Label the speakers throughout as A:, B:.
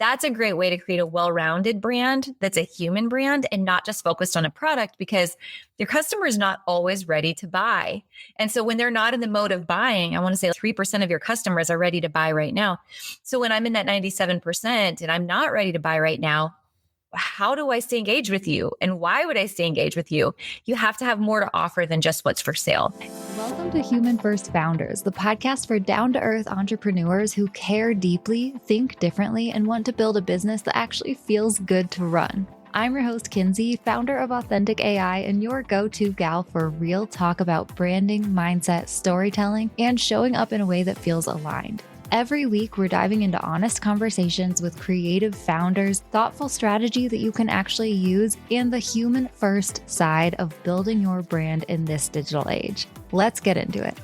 A: That's a great way to create a well-rounded brand that's a human brand and not just focused on a product, because your customer is not always ready to buy. And so when they're not in the mode of buying, I want to say 3% of your customers are ready to buy right now. So when I'm in that 97% and I'm not ready to buy right now, how do I stay engaged with you? And why would I stay engaged with you? You have to have more to offer than just what's for sale.
B: Welcome to Human First Founders, the podcast for down-to-earth entrepreneurs who care deeply, think differently, and want to build a business that actually feels good to run. I'm your host, Kinsey, founder of Authentic AI, and your go-to gal for real talk about branding, mindset, storytelling, and showing up in a way that feels aligned. Every week, we're diving into honest conversations with creative founders, thoughtful strategy that you can actually use, and the human first side of building your brand in this digital age. Let's get into it.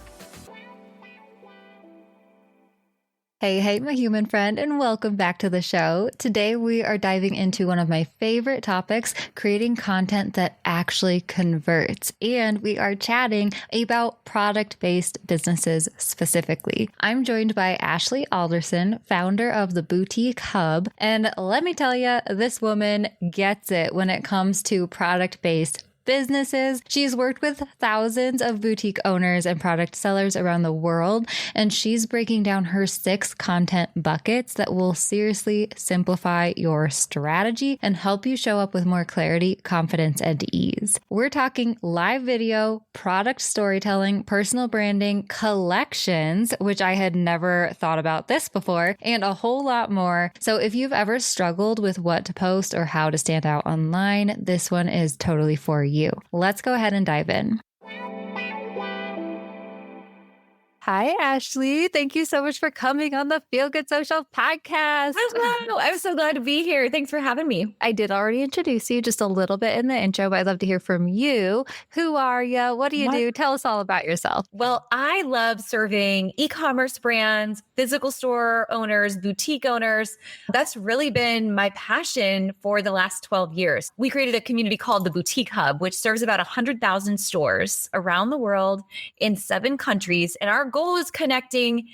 B: Hey, my human friend, and welcome back to the show. Today, we are diving into one of my favorite topics, creating content that actually converts. And we are chatting about product-based businesses specifically. I'm joined by Ashley Alderson, founder of the Boutique Hub. And let me tell you, this woman gets it when it comes to product-based businesses. She's worked with thousands of boutique owners and product sellers around the world, and she's breaking down her 6 content buckets that will seriously simplify your strategy and help you show up with more clarity, confidence, and ease. We're talking live video, product storytelling, personal branding, collections, which I had never thought about this before, and a whole lot more. So if you've ever struggled with what to post or how to stand out online, this one is totally for you. Let's go ahead and dive in. Hi, Ashley. Thank you so much for coming on the Feel Good Social podcast.
A: Hello. I'm so glad to be here. Thanks for having me.
B: I did already introduce you just a little bit in the intro, but I'd love to hear from you. Who are you? What do you do? Tell us all about yourself.
A: Well, I love serving e-commerce brands, physical store owners, boutique owners. That's really been my passion for the last 12 years. We created a community called the Boutique Hub, which serves about 100,000 stores around the world in 7 countries. And our goal is connecting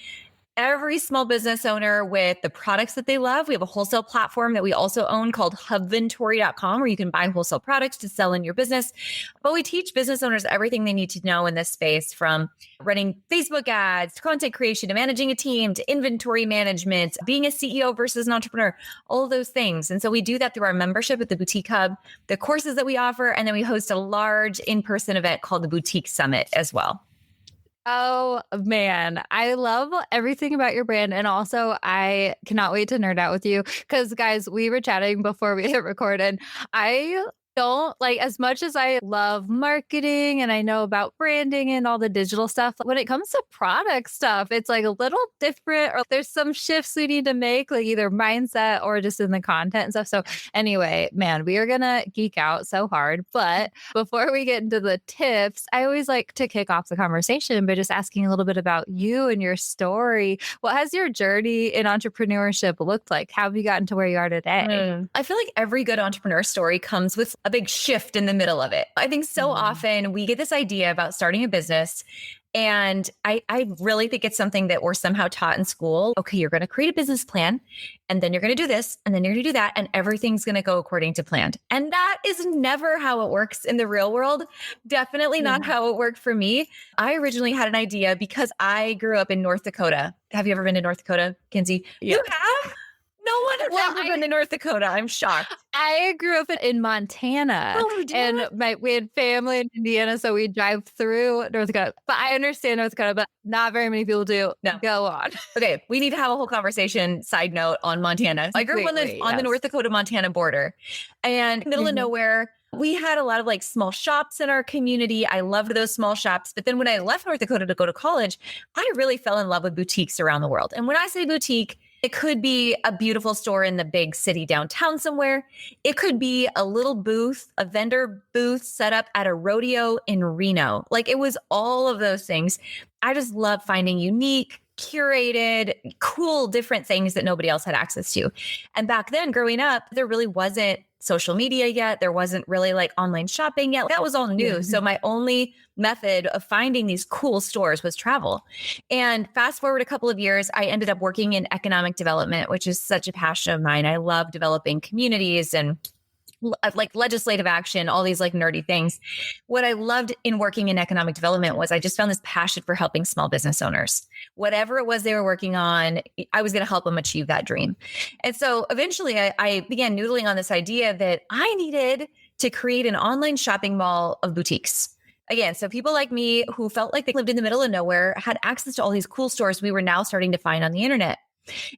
A: every small business owner with the products that they love. We have a wholesale platform that we also own called hubventory.com, where you can buy wholesale products to sell in your business. But we teach business owners everything they need to know in this space, from running Facebook ads to content creation to managing a team to inventory management, being a CEO versus an entrepreneur, all of those things. And so we do that through our membership at the Boutique Hub, the courses that we offer, and then we host a large in-person event called the Boutique Summit as well.
B: Oh, man. I love everything about your brand. And also, I cannot wait to nerd out with you because, guys, we were chatting before we hit record, and I don't like, as much as I love marketing and I know about branding and all the digital stuff, when it comes to product stuff, it's like a little different, or there's some shifts we need to make, like either mindset or just in the content and stuff. So anyway, man, we are going to geek out so hard. But before we get into the tips, I always like to kick off the conversation by just asking a little bit about you and your story. What has your journey in entrepreneurship looked like? How have you gotten to where you are today?
A: I feel like every good entrepreneur story comes with a big shift in the middle of it. I think so often we get this idea about starting a business, and I really think it's something that we're somehow taught in school. Okay, you're going to create a business plan, and then you're going to do this, and then you're going to do that, and everything's going to go according to plan. And that is never how it works in the real world. Definitely not how it worked for me. I originally had an idea because I grew up in North Dakota. Have you ever been to North Dakota, Kinsey?
B: Yeah.
A: You have? No one has ever been to North Dakota. I'm shocked.
B: I grew up in Montana, and we had family in Indiana, so we drive through North Dakota. But I understand North Dakota, but not very many people do.
A: No.
B: Go on.
A: Okay, we need to have a whole conversation, side note, on Montana. I grew up on the North Dakota-Montana border, and middle of nowhere. We had a lot of like small shops in our community. I loved those small shops. But then when I left North Dakota to go to college, I really fell in love with boutiques around the world. And when I say boutique, it could be a beautiful store in the big city downtown somewhere. It could be a little booth, a vendor booth set up at a rodeo in Reno. Like, it was all of those things. I just love finding unique, curated, cool, different things that nobody else had access to. And back then, growing up, there really wasn't social media yet. There wasn't really like online shopping yet. That was all new.
B: Yeah.
A: So my only method of finding these cool stores was travel. And fast forward a couple of years, I ended up working in economic development, which is such a passion of mine. I love developing communities and like legislative action, all these like nerdy things. What I loved in working in economic development was I just found this passion for helping small business owners. Whatever it was they were working on, I was going to help them achieve that dream. And so eventually I began noodling on this idea that I needed to create an online shopping mall of boutiques. Again, so people like me who felt like they lived in the middle of nowhere had access to all these cool stores we were now starting to find on the internet.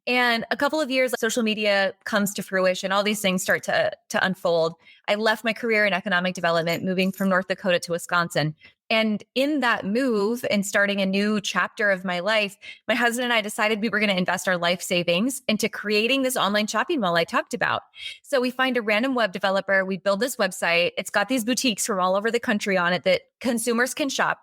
A: And a couple of years, social media comes to fruition. All these things start to unfold. I left my career in economic development, moving from North Dakota to Wisconsin. And in that move and starting a new chapter of my life, my husband and I decided we were going to invest our life savings into creating this online shopping mall I talked about. So we find a random web developer. We build this website. It's got these boutiques from all over the country on it that consumers can shop.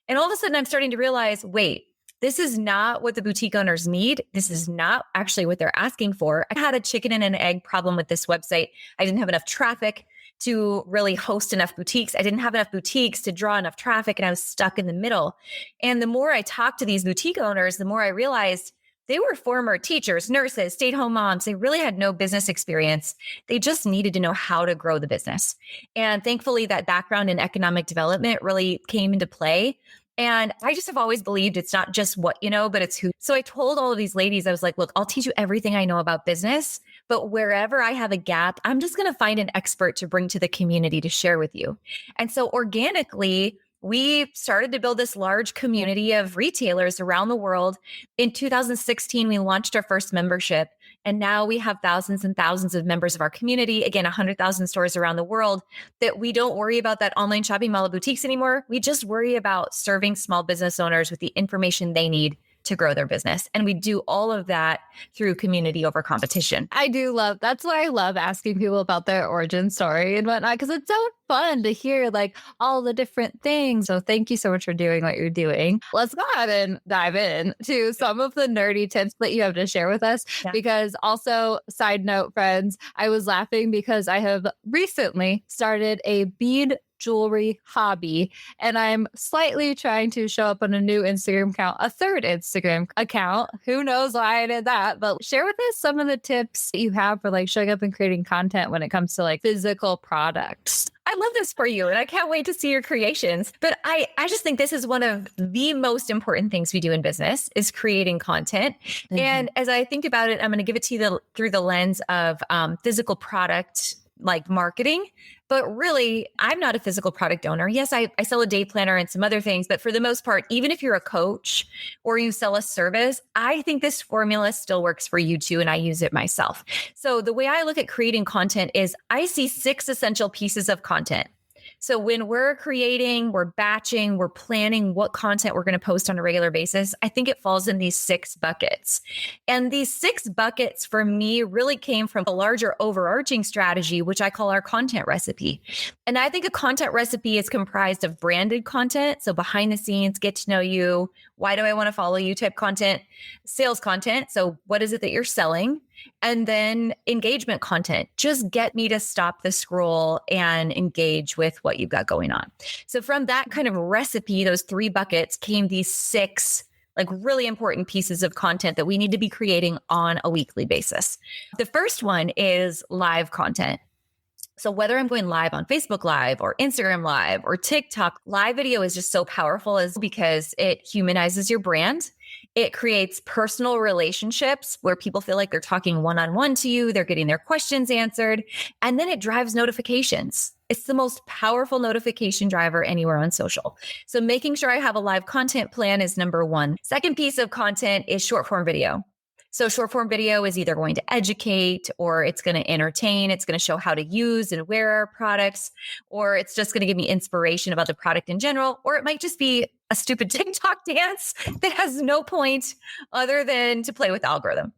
A: And all of a sudden, I'm starting to realize, wait, this is not what the boutique owners need. This is not actually what they're asking for. I had a chicken and an egg problem with this website. I didn't have enough traffic to really host enough boutiques. I didn't have enough boutiques to draw enough traffic, and I was stuck in the middle. And the more I talked to these boutique owners, the more I realized they were former teachers, nurses, stay-at-home moms. They really had no business experience. They just needed to know how to grow the business. And thankfully, that background in economic development really came into play. And I just have always believed it's not just what you know, but it's who. So I told all of these ladies, I was like, look, I'll teach you everything I know about business, but wherever I have a gap, I'm just going to find an expert to bring to the community to share with you. And so organically, we started to build this large community of retailers around the world. In 2016, we launched our first membership. And now we have thousands and thousands of members of our community, again, 100,000 stores around the world, that we don't worry about that online shopping mall of boutiques anymore. We just worry about serving small business owners with the information they need to grow their business. And we do all of that through community over competition.
B: I do love, that's why I love asking people about their origin story and whatnot, because it's so fun to hear like all the different things. So thank you so much for doing what you're doing. Let's go ahead and dive in to some of the nerdy tips that you have to share with us.
A: Yeah.
B: Because also, side note, friends, I was laughing because I have recently started a bead jewelry hobby, and I'm slightly trying to show up on a new Instagram account, a third Instagram account. Who knows why I did that, but share with us some of the tips that you have for like showing up and creating content when it comes to like physical products.
A: I love this for you, and I can't wait to see your creations. But I just think this is one of the most important things we do in business is creating content. Mm-hmm. And as I think about it, I'm going to give it to you through the lens of physical product like marketing. But really, I'm not a physical product owner. Yes, I sell a day planner and some other things. But for the most part, even if you're a coach or you sell a service, I think this formula still works for you too. And I use it myself. So the way I look at creating content is I see 6 essential pieces of content. So when we're creating, we're batching, we're planning what content we're going to post on a regular basis, I think it falls in these 6 buckets. And these 6 buckets for me really came from a larger overarching strategy, which I call our content recipe. And I think a content recipe is comprised of branded content. So behind the scenes, get to know you. Why do I want to follow you type content? Sales content. So what is it that you're selling? And then engagement content. Just get me to stop the scroll and engage with what you've got going on. So from that kind of recipe, those 3 buckets came these 6 like really important pieces of content that we need to be creating on a weekly basis. The first one is live content. So whether I'm going live on Facebook Live or Instagram Live or TikTok, live video is just so powerful because it humanizes your brand. It creates personal relationships where people feel like they're talking one-on-one to you. They're getting their questions answered. And then it drives notifications. It's the most powerful notification driver anywhere on social. So making sure I have a live content plan is number 1. Second piece of content is short form video. So short form video is either going to educate or it's going to entertain. It's going to show how to use and wear our products, or it's just going to give me inspiration about the product in general, or it might just be a stupid TikTok dance that has no point other than to play with the algorithm.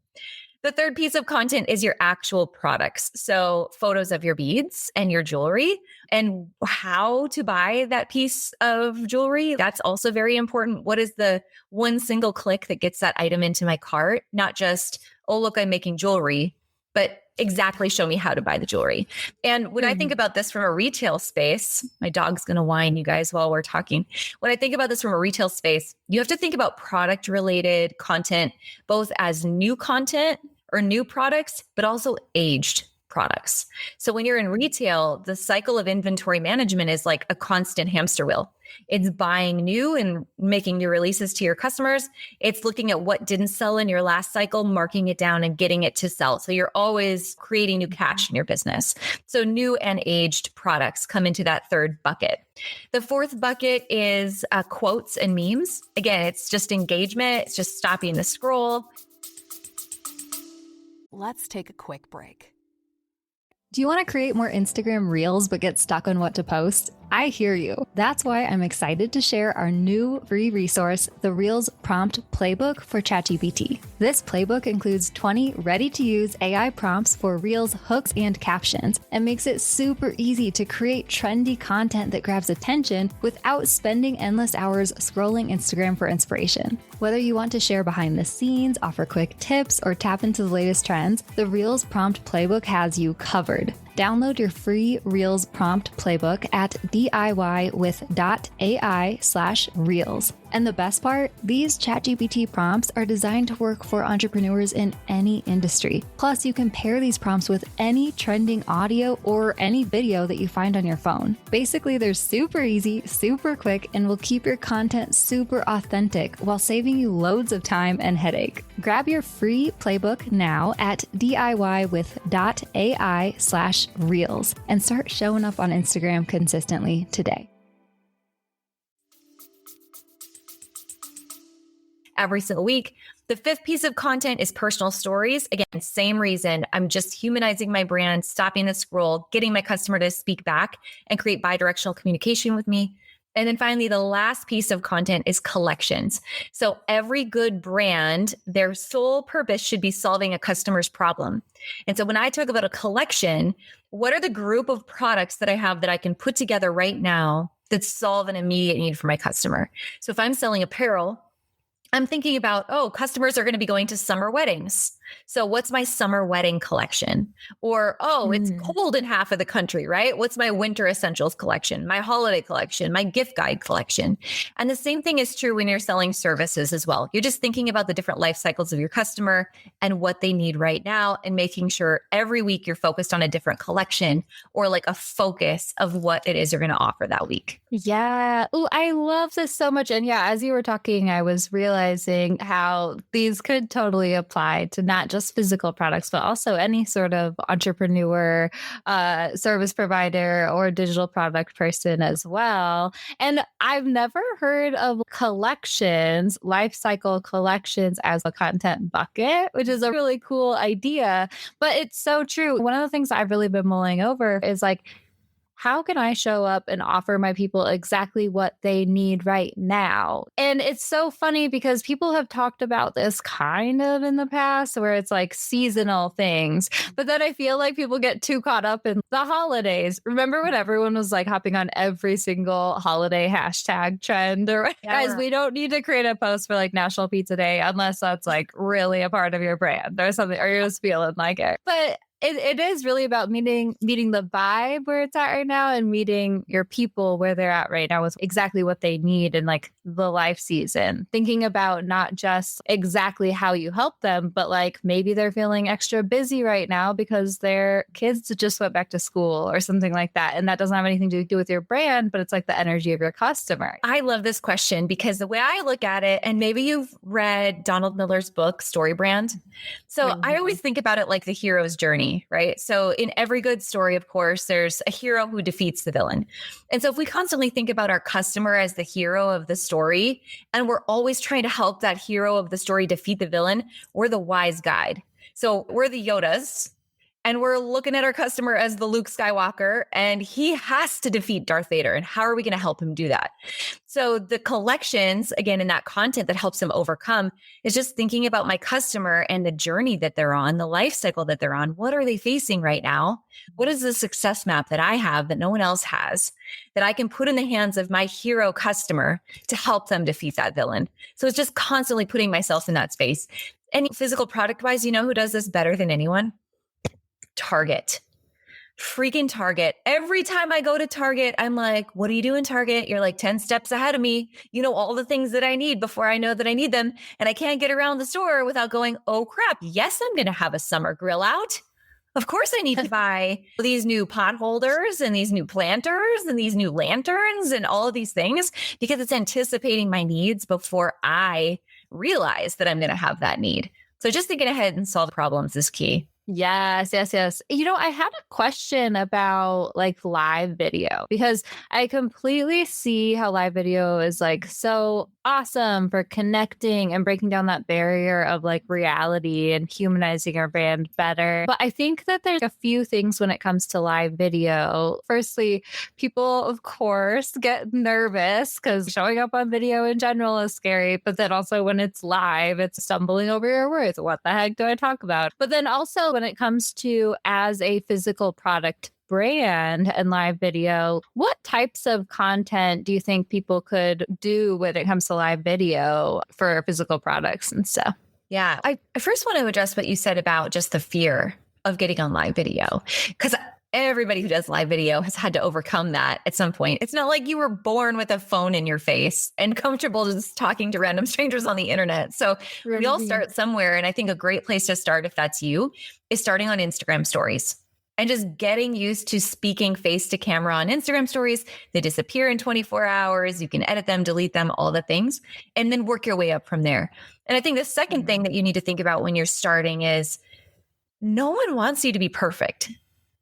A: The third piece of content is your actual products. So photos of your beads and your jewelry and how to buy that piece of jewelry. That's also very important. What is the one single click that gets that item into my cart? Not just, oh, look, I'm making jewelry, but exactly show me how to buy the jewelry. And when I think about this from a retail space, my dog's going to whine, you guys, while we're talking. When I think about this from a retail space, you have to think about product related content, both as new content or new products, but also aged products. So when you're in retail, the cycle of inventory management is like a constant hamster wheel. It's buying new and making new releases to your customers. It's looking at what didn't sell in your last cycle, marking it down and getting it to sell. So you're always creating new cash in your business. So new and aged products come into that third bucket. The fourth bucket is quotes and memes. Again, it's just engagement. It's just stopping the scroll.
C: Let's take a quick break.
B: Do you want to create more Instagram reels but get stuck on what to post? I hear you. That's why I'm excited to share our new free resource, the Reels Prompt Playbook for ChatGPT. This playbook includes 20 ready-to-use AI prompts for Reels, hooks, and captions, and makes it super easy to create trendy content that grabs attention without spending endless hours scrolling Instagram for inspiration. Whether you want to share behind the scenes, offer quick tips, or tap into the latest trends, the Reels Prompt Playbook has you covered. Download your free Reels prompt playbook at DIY with.ai/reels. And the best part, these ChatGPT prompts are designed to work for entrepreneurs in any industry. Plus, you can pair these prompts with any trending audio or any video that you find on your phone. Basically, they're super easy, super quick, and will keep your content super authentic while saving you loads of time and headache. Grab your free playbook now at DIY with.ai/reels and start showing up on Instagram consistently today.
A: Every single week. The fifth piece of content is personal stories. Again, same reason. I'm just humanizing my brand, stopping the scroll, getting my customer to speak back and create bi-directional communication with me. And then finally, the last piece of content is collections. So every good brand, their sole purpose should be solving a customer's problem. And so when I talk about a collection, what are the group of products that I have that I can put together right now that solve an immediate need for my customer? So if I'm selling apparel, I'm thinking about, oh, customers are going to be going to summer weddings. So what's my summer wedding collection? Or, oh, it's cold in half of the country, right? What's my winter essentials collection, my holiday collection, my gift guide collection? And the same thing is true when you're selling services as well. You're just thinking about the different life cycles of your customer and what they need right now and making sure every week you're focused on a different collection or like a focus of what it is you're going to offer that week.
B: Yeah. Oh, I love this so much. And yeah, as you were talking, I was realizing how these could totally apply to not just physical products, but also any sort of entrepreneur, service provider, or digital product person as well. And I've never heard of collections, life cycle collections as a content bucket, which is a really cool idea. But it's so true. One of the things I've really been mulling over is like, how can I show up and offer my people exactly what they need right now? And it's so funny because people have talked about this kind of in the past where it's like seasonal things. But then I feel like people get too caught up in the holidays. Remember when everyone was like hopping on every single holiday hashtag trend? Or guys, we don't need to create a post for like National Pizza Day unless that's like really a part of your brand or something, or you're just feeling like it. But it is really about meeting the vibe where it's at right now and meeting your people where they're at right now with exactly what they need in like the life season. Thinking about not just exactly how you help them, but like maybe they're feeling extra busy right now because their kids just went back to school or something like that. And that doesn't have anything to do with your brand, but it's like the energy of your customer.
A: I love this question because the way I look at it, and maybe you've read Donald Miller's book, Story Brand. So I always think about it like the hero's journey, right? So in every good story, of course, there's a hero who defeats the villain. And so if we constantly think about our customer as the hero of the story, and we're always trying to help that hero of the story defeat the villain, we're the wise guide. So we're the Yodas. And we're looking at our customer as the Luke Skywalker, and he has to defeat Darth Vader. And how are we going to help him do that? So the collections, again, in that content that helps him overcome is just thinking about my customer and the journey that they're on, the life cycle that they're on. What are they facing right now? What is the success map that I have that no one else has that I can put in the hands of my hero customer to help them defeat that villain? So it's just constantly putting myself in that space. And physical product wise, you know who does this better than anyone? Target. Freaking Target. Every time I go to Target, I'm like, what are you doing, Target? You're like 10 steps ahead of me. You know all the things that I need before I know that I need them. And I can't get around the store without going, oh crap, yes, I'm going to have a summer grill out. Of course, I need to buy these new pot holders and these new planters and these new lanterns and all of these things because it's anticipating my needs before I realize that I'm going to have that need. So just thinking ahead and solve problems is key.
B: Yes, yes, yes. I had a question about like live video because I completely see how live video is like so awesome for connecting and breaking down that barrier of like reality and humanizing our brand better. But I think that there's a few things when it comes to live video. Firstly, people, of course, get nervous because showing up on video in general is scary. But then also when it's live, it's stumbling over your words. What the heck do I talk about? But then also when it comes to as a physical product brand and live video, what types of content do you think people could do when it comes to live video for physical products and stuff?
A: Yeah, I first want to address what you said about just the fear of getting on live video, because everybody who does live video has had to overcome that at some point. It's not like you were born with a phone in your face and comfortable just talking to random strangers on the internet. So we all start somewhere. And I think a great place to start, if that's you, is starting on Instagram stories. And just getting used to speaking face to camera on Instagram stories. They disappear in 24 hours. You can edit them, delete them, all the things, and then work your way up from there. And I think the second thing that you need to think about when you're starting is no one wants you to be perfect.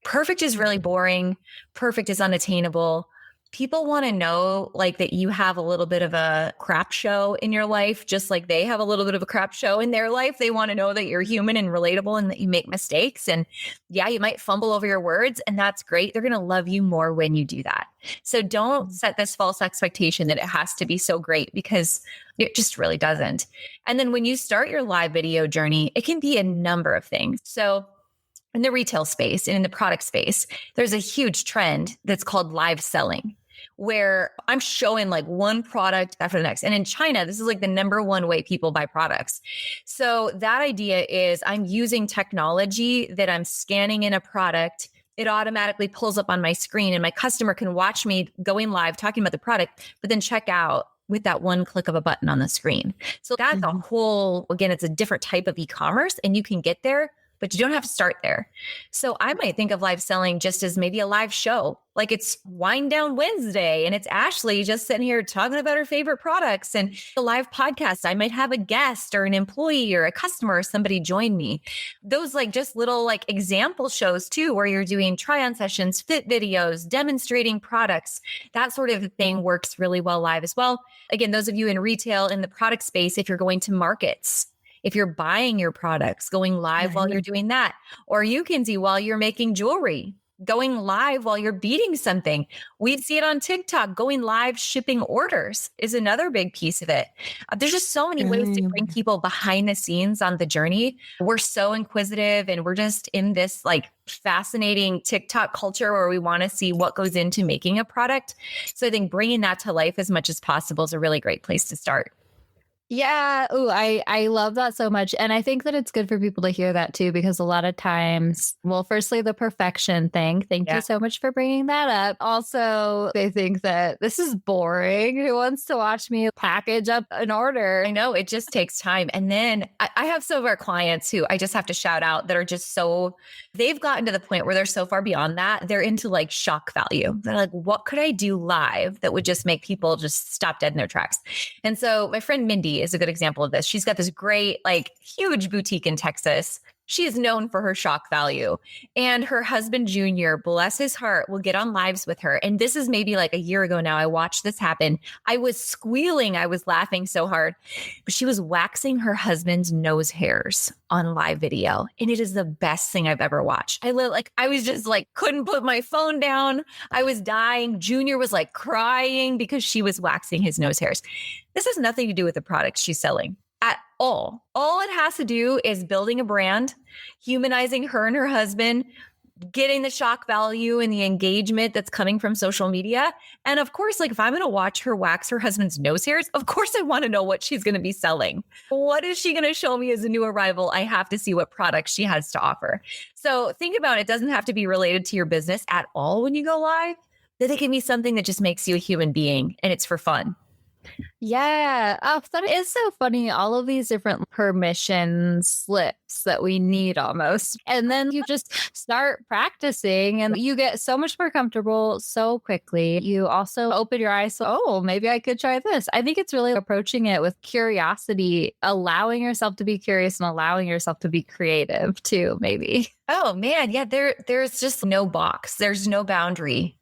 A: Perfect is really boring. Perfect is unattainable. People want to know like that you have a little bit of a crap show in your life, just like they have a little bit of a crap show in their life. They want to know that you're human and relatable and that you make mistakes. And yeah, you might fumble over your words, and that's great. They're going to love you more when you do that. So don't set this false expectation that it has to be so great, because it just really doesn't. And then when you start your live video journey, it can be a number of things. So in the retail space and in the product space, there's a huge trend that's called live selling, where I'm showing like one product after the next. And in China, this is like the number one way people buy products. So that idea is I'm using technology that I'm scanning in a product. It automatically pulls up on my screen and my customer can watch me going live talking about the product, but then check out with that one click of a button on the screen. So that's a whole, again, it's a different type of e-commerce, and you can get there, but you don't have to start there. So I might think of live selling just as maybe a live show. Like it's Wind Down Wednesday and it's Ashley just sitting here talking about her favorite products, and a live podcast. I might have a guest or an employee or a customer or somebody join me. Those like just little like example shows too, where you're doing try-on sessions, fit videos, demonstrating products. That sort of thing works really well live as well. Again, those of you in retail in the product space, if you're going to markets, if you're buying your products, going live while you're doing that, or you can see while you're making jewelry, going live while you're beading something. We see it on TikTok. Going live shipping orders is another big piece of it. There's just so many ways to bring people behind the scenes on the journey. We're so inquisitive, and we're just in this like fascinating TikTok culture where we want to see what goes into making a product. So I think bringing that to life as much as possible is a really great place to start.
B: Yeah. Oh, I love that so much. And I think that it's good for people to hear that too, because a lot of times, well, firstly, the perfection thing. Thank you so much for bringing that up. Also, they think that this is boring. Who wants to watch me package up an order?
A: I know it just takes time. And then I have some of our clients who I just have to shout out that are just so, they've gotten to the point where they're so far beyond that. They're into like shock value. They're like, what could I do live that would just make people just stop dead in their tracks? And so my friend Mindy is a good example of this. She's got this great, like huge boutique in Texas. She is known for her shock value. And her husband, Junior, bless his heart, will get on lives with her. And this is maybe like a year ago now. I watched this happen. I was squealing. I was laughing so hard. But she was waxing her husband's nose hairs on live video. And it is the best thing I've ever watched. I was just like, couldn't put my phone down. I was dying. Junior was like crying because she was waxing his nose hairs. This has nothing to do with the products she's selling at all. All it has to do is building a brand, humanizing her and her husband, getting the shock value and the engagement that's coming from social media. And of course, like if I'm going to watch her wax her husband's nose hairs, of course I want to know what she's going to be selling. What is she going to show me as a new arrival? I have to see what products she has to offer. So think about it. It doesn't have to be related to your business at all when you go live. That it can be something that just makes you a human being and it's for fun.
B: Yeah. Oh, that is so funny. All of these different permission slips that we need almost. And then you just start practicing and you get so much more comfortable so quickly. You also open your eyes. So, oh, maybe I could try this. I think it's really approaching it with curiosity, allowing yourself to be curious and allowing yourself to be creative too, maybe.
A: Oh man. Yeah. There's just no box. There's no boundary.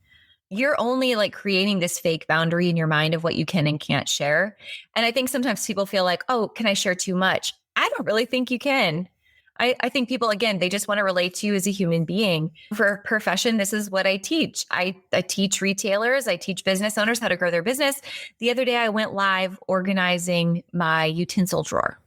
A: You're only like creating this fake boundary in your mind of what you can and can't share. And I think sometimes people feel like, oh, can I share too much? I don't really think you can. I think people, again, they just want to relate to you as a human being. For profession, this is what I teach. I teach retailers, I teach business owners how to grow their business. The other day I went live organizing my utensil drawer.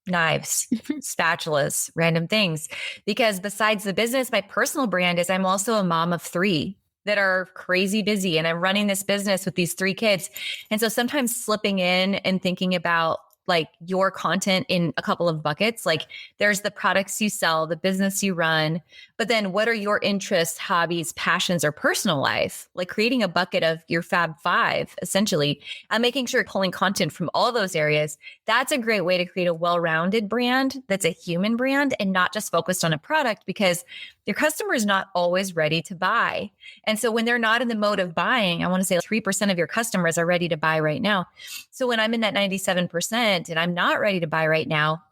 A: Knives, spatulas, random things. Because besides the business, my personal brand is I'm also a mom of 3 that are crazy busy. And I'm running this business with these 3 kids. And so sometimes slipping in and thinking about like your content in a couple of buckets, like there's the products you sell, the business you run, but then what are your interests, hobbies, passions, or personal life? Like creating a bucket of your Fab 5, essentially, and making sure you're pulling content from all those areas. That's a great way to create a well-rounded brand that's a human brand and not just focused on a product, because your customer is not always ready to buy. And so when they're not in the mode of buying, I want to say 3% of your customers are ready to buy right now. So when I'm in that 97% and I'm not ready to buy right now,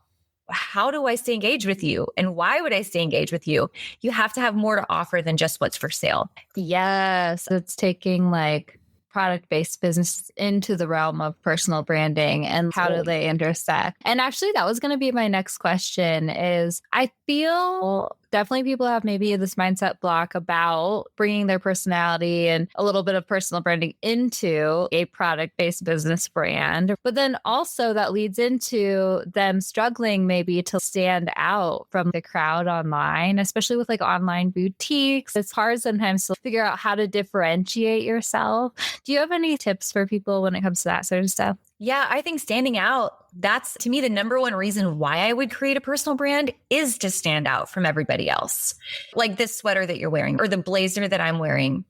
A: how do I stay engaged with you? And why would I stay engaged with you? You have to have more to offer than just what's for sale.
B: Yes. It's taking like product-based business into the realm of personal branding and how do they intersect? And actually that was going to be my next question is I feel definitely people have maybe this mindset block about bringing their personality and a little bit of personal branding into a product-based business brand. But then also that leads into them struggling maybe to stand out from the crowd online, especially with like online boutiques. It's hard sometimes to figure out how to differentiate yourself. Do you have any tips for people when it comes to that sort of stuff?
A: Yeah, I think standing out, that's to me the number one reason why I would create a personal brand is to stand out from everybody else. Like this sweater that you're wearing or the blazer that I'm wearing.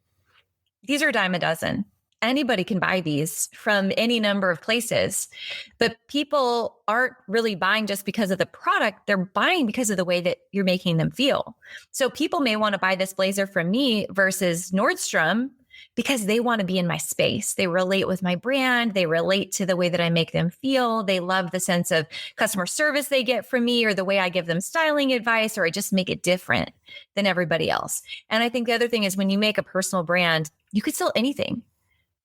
A: These are a dime a dozen. Anybody can buy these from any number of places, but people aren't really buying just because of the product. They're buying because of the way that you're making them feel. So people may want to buy this blazer from me versus Nordstrom because they want to be in my space. They relate with my brand. They relate to the way that I make them feel. They love the sense of customer service they get from me or the way I give them styling advice, or I just make it different than everybody else. And I think the other thing is when you make a personal brand, you could sell anything.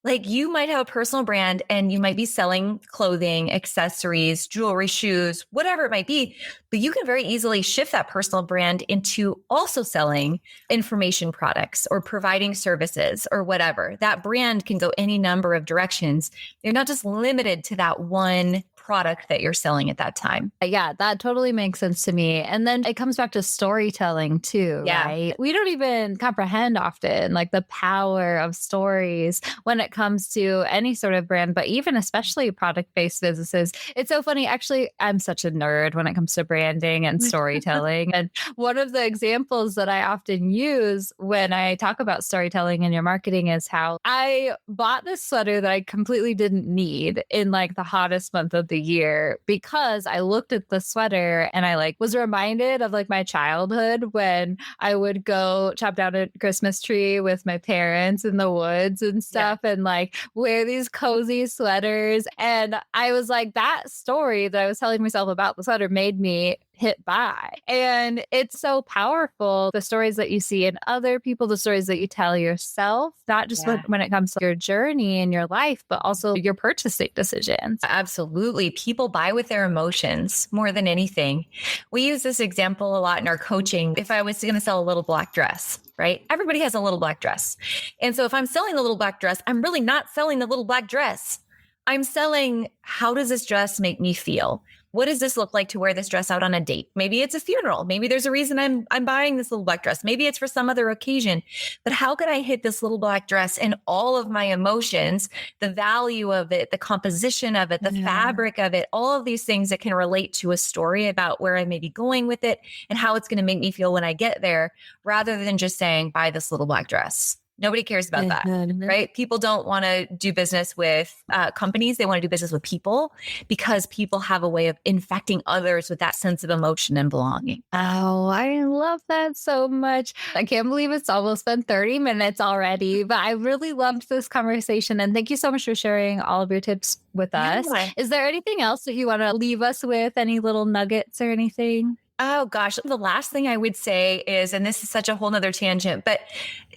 A: Like you might have a personal brand and you might be selling clothing, accessories, jewelry, shoes, whatever it might be, but you can very easily shift that personal brand into also selling information products or providing services or whatever. That brand can go any number of directions. You're not just limited to that one product that you're selling at that time.
B: Yeah, that totally makes sense to me. And then it comes back to storytelling too, right? We don't even comprehend often like the power of stories when it comes to any sort of brand, but even especially product-based businesses. It's so funny. Actually, I'm such a nerd when it comes to branding and storytelling. And one of the examples that I often use when I talk about storytelling in your marketing is how I bought this sweater that I completely didn't need in like the hottest month of the year because I looked at the sweater and I like was reminded of like my childhood when I would go chop down a Christmas tree with my parents in the woods and stuff and like wear these cozy sweaters. And I was like, that story that I was telling myself about the sweater made me hit buy. And it's so powerful. The stories that you see in other people, the stories that you tell yourself, not just when it comes to your journey in your life, but also your purchasing decisions.
A: Absolutely. People buy with their emotions more than anything. We use this example a lot in our coaching. If I was going to sell a little black dress, right? Everybody has a little black dress. And so if I'm selling the little black dress, I'm really not selling the little black dress. I'm selling, how does this dress make me feel? What does this look like to wear this dress out on a date? Maybe it's a funeral. Maybe there's a reason I'm buying this little black dress. Maybe it's for some other occasion. But how could I hit this little black dress and all of my emotions, the value of it, the composition of it, the fabric of it, all of these things that can relate to a story about where I may be going with it and how it's going to make me feel when I get there, rather than just saying, buy this little black dress. Nobody cares about that, right? People don't want to do business with companies. They want to do business with people because people have a way of infecting others with that sense of emotion and belonging.
B: Oh, I love that so much. I can't believe it's almost been 30 minutes already, but I really loved this conversation. And thank you so much for sharing all of your tips with us. Is there anything else that you want to leave us with? Any little nuggets or anything?
A: Oh gosh, the last thing I would say is, and this is such a whole nother tangent, but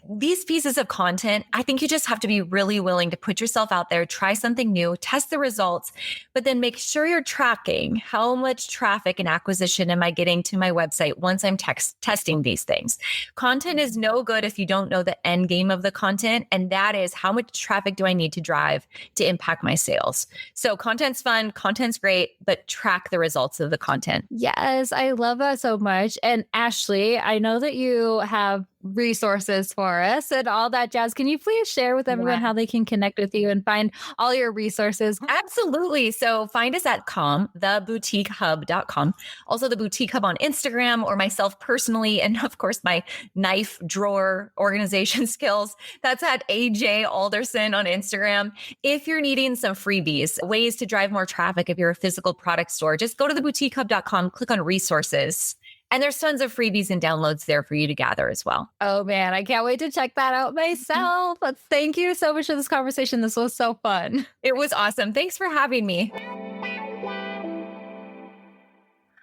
A: these pieces of content, I think you just have to be really willing to put yourself out there, try something new, test the results, but then make sure you're tracking how much traffic and acquisition am I getting to my website once I'm testing these things. Content is no good if you don't know the end game of the content. And that is, how much traffic do I need to drive to impact my sales? So content's fun, content's great, but track the results of the content.
B: Yes, I love that so much. And Ashley, I know that you have resources for us and all that jazz. Can you please share with everyone how they can connect with you and find all your resources?
A: Absolutely. So find us at theboutiquehub.com. Also the Boutique Hub on Instagram, or myself personally. And of course, my knife drawer organization skills. That's at AJ Alderson on Instagram. If you're needing some freebies, ways to drive more traffic, if you're a physical product store, just go to theboutiquehub.com, click on resources. And there's tons of freebies and downloads there for you to gather as well.
B: Oh man, I can't wait to check that out myself. But thank you so much for this conversation. This was so fun.
A: It was awesome. Thanks for having me.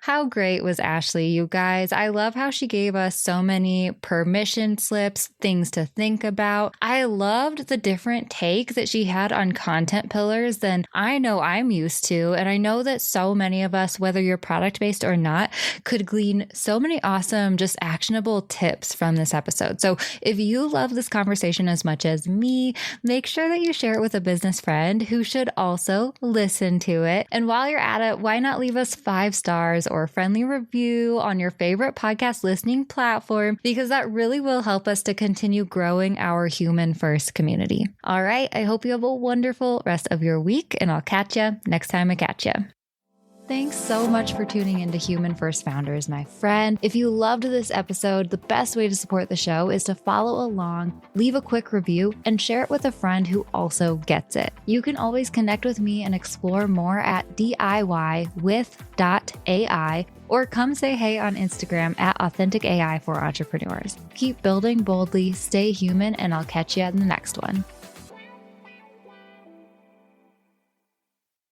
B: How great was Ashley, you guys? I love how she gave us so many permission slips, things to think about. I loved the different take that she had on content pillars than I know I'm used to. And I know that so many of us, whether you're product-based or not, could glean so many awesome, just actionable tips from this episode. So if you love this conversation as much as me, make sure that you share it with a business friend who should also listen to it. And while you're at it, why not leave us 5 stars or a friendly review on your favorite podcast listening platform, because that really will help us to continue growing our human first community. All right. I hope you have a wonderful rest of your week, and I'll catch you next time I catch you. Thanks so much for tuning into Human First Founders, my friend. If you loved this episode, the best way to support the show is to follow along, leave a quick review, and share it with a friend who also gets it. You can always connect with me and explore more at DIYwith.ai, or come say hey on Instagram at Authentic AI for Entrepreneurs. Keep building boldly, stay human, and I'll catch you in the next one.